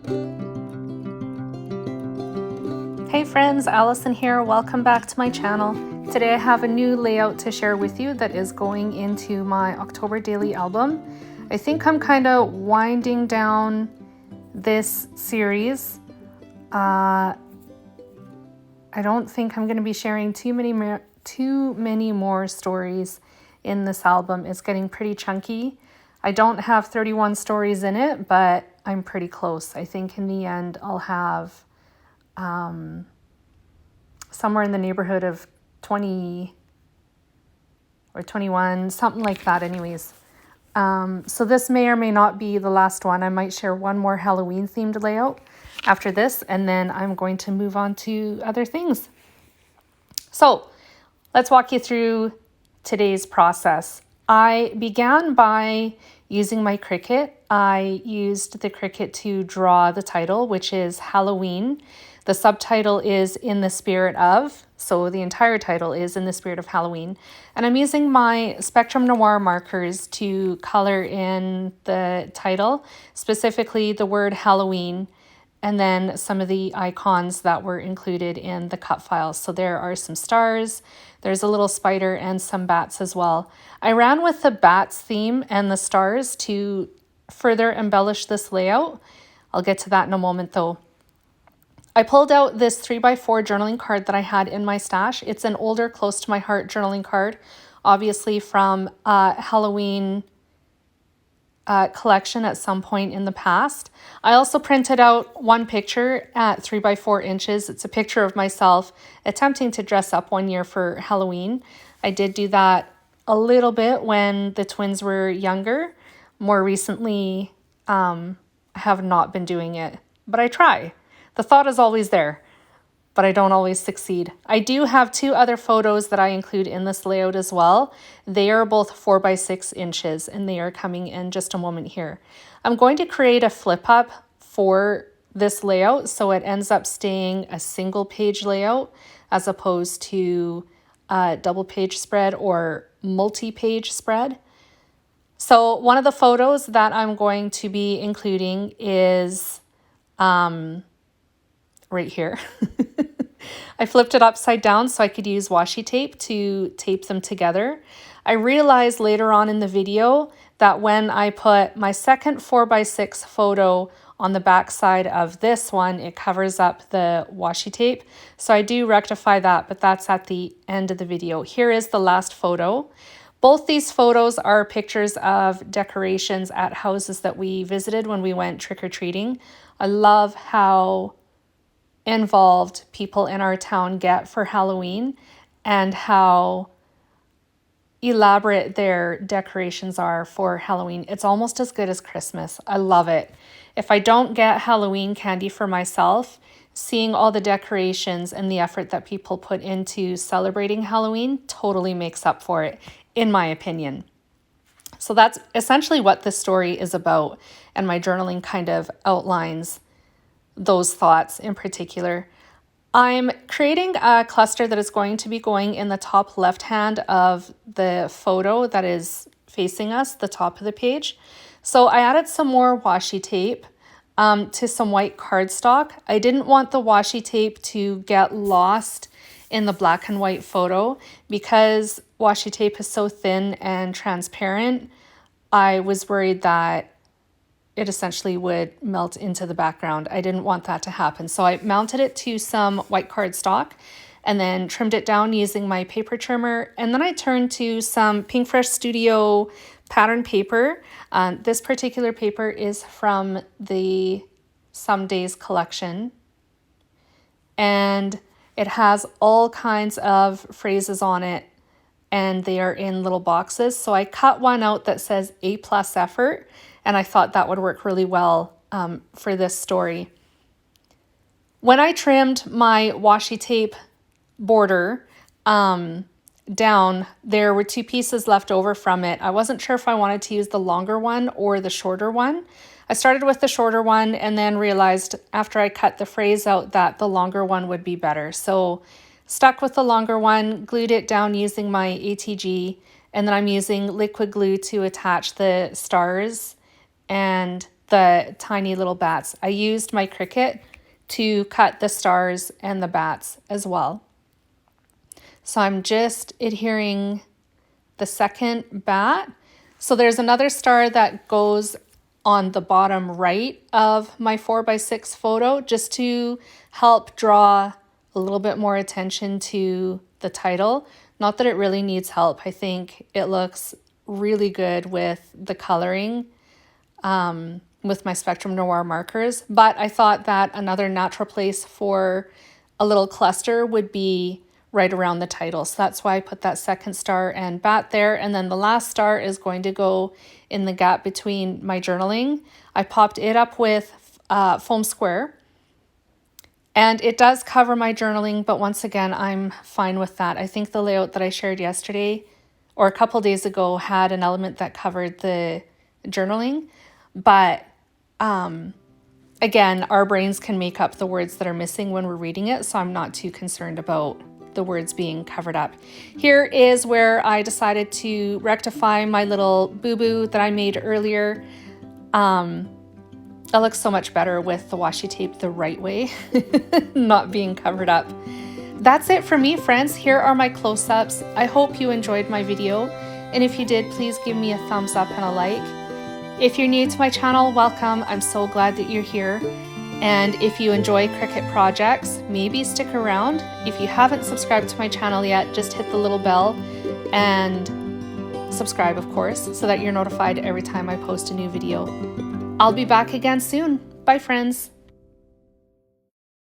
Hey friends, Allison here. Welcome back to my channel. Today I have a new layout to share with you that is going into my October daily album. I think I'm kind of winding down this series. I don't think I'm going to be sharing too many more stories in this album. It's getting pretty chunky. I don't have 31 stories in it, but I'm pretty close. I think in the end I'll have somewhere in the neighborhood of 20 or 21, something like that anyways. So this may or may not be the last one. I might share one more Halloween themed layout after this, and then I'm going to move on to other things. So let's walk you through today's process. I began by using my Cricut. I used the Cricut to draw the title, which is Halloween. The subtitle is In the Spirit of, so the entire title is In the Spirit of Halloween. And I'm using my Spectrum Noir markers to color in the title, specifically the word Halloween, and then some of the icons that were included in the cut files. So there are some stars, there's a little spider, and some bats as well. I ran with the bats theme and the stars to further embellish this layout. I'll get to that in a moment though. I pulled out this 3x4 journaling card that I had in my stash. It's an older, close to my heart journaling card, obviously from a Halloween collection at some point in the past. I also printed out one picture at 3x4 inches. It's a picture of myself attempting to dress up one year for Halloween. I did do that a little bit when the twins were younger. More recently, I have not been doing it, but I try. The thought is always there, but I don't always succeed. I do have two other photos that I include in this layout as well. They are both 4x6 inches and they are coming in just a moment here. I'm going to create a flip up for this layout so it ends up staying a single page layout as opposed to a double page spread or multi-page spread. So one of the photos that I'm going to be including is right here. I flipped it upside down so I could use washi tape to tape them together. I realized later on in the video that when I put my second 4x6 photo on the back side of this one, it covers up the washi tape. So I do rectify that, but that's at the end of the video. Here is the last photo. Both these photos are pictures of decorations at houses that we visited when we went trick-or-treating. I love how involved people in our town get for Halloween and how elaborate their decorations are for Halloween. It's almost as good as Christmas. I love it. If I don't get Halloween candy for myself, seeing all the decorations and the effort that people put into celebrating Halloween totally makes up for it, in my opinion. So that's essentially what this story is about, and my journaling kind of outlines those thoughts in particular. I'm creating a cluster that is going to be going in the top left hand of the photo that is facing us, the top of the page. So I added some more washi tape to some white cardstock. I didn't want the washi tape to get lost in the black and white photo because washi tape is so thin and transparent. I was worried that it essentially would melt into the background. I didn't want that to happen. So I mounted it to some white cardstock and then trimmed it down using my paper trimmer. And then I turned to some Pinkfresh Studio pattern paper. This particular paper is from the Some Days collection. And it has all kinds of phrases on it and they are in little boxes. So I cut one out that says A+ effort. And I thought that would work really well for this story. When I trimmed my washi tape border down, there were two pieces left over from it. I wasn't sure if I wanted to use the longer one or the shorter one. I started with the shorter one and then realized after I cut the phrase out that the longer one would be better. So stuck with the longer one, glued it down using my ATG, and then I'm using liquid glue to attach the stars and the tiny little bats. I used my Cricut to cut the stars and the bats as well. So I'm just adhering the second bat. So there's another star that goes on the bottom right of my 4x6 photo just to help draw a little bit more attention to the title. Not that it really needs help. I think it looks really good with the coloring with my Spectrum Noir markers, but I thought that another natural place for a little cluster would be right around the title. So that's why I put that second star and bat there. And then the last star is going to go in the gap between my journaling. I popped it up with foam square. And it does cover my journaling, but once again, I'm fine with that. I think the layout that I shared yesterday or a couple days ago had an element that covered the journaling. But again, our brains can make up the words that are missing when we're reading it, so I'm not too concerned about the words being covered up. Here is where I decided to rectify my little boo-boo that I made earlier. It looks so much better with the washi tape the right way, not being covered up. That's it for me, friends. Here are my close-ups. I hope you enjoyed my video, and if you did, please give me a thumbs up and a like. If you're new to my channel, welcome. I'm so glad that you're here. And if you enjoy Cricut projects, maybe stick around. If you haven't subscribed to my channel yet, just hit the little bell and subscribe, of course, so that you're notified every time I post a new video. I'll be back again soon. Bye, friends.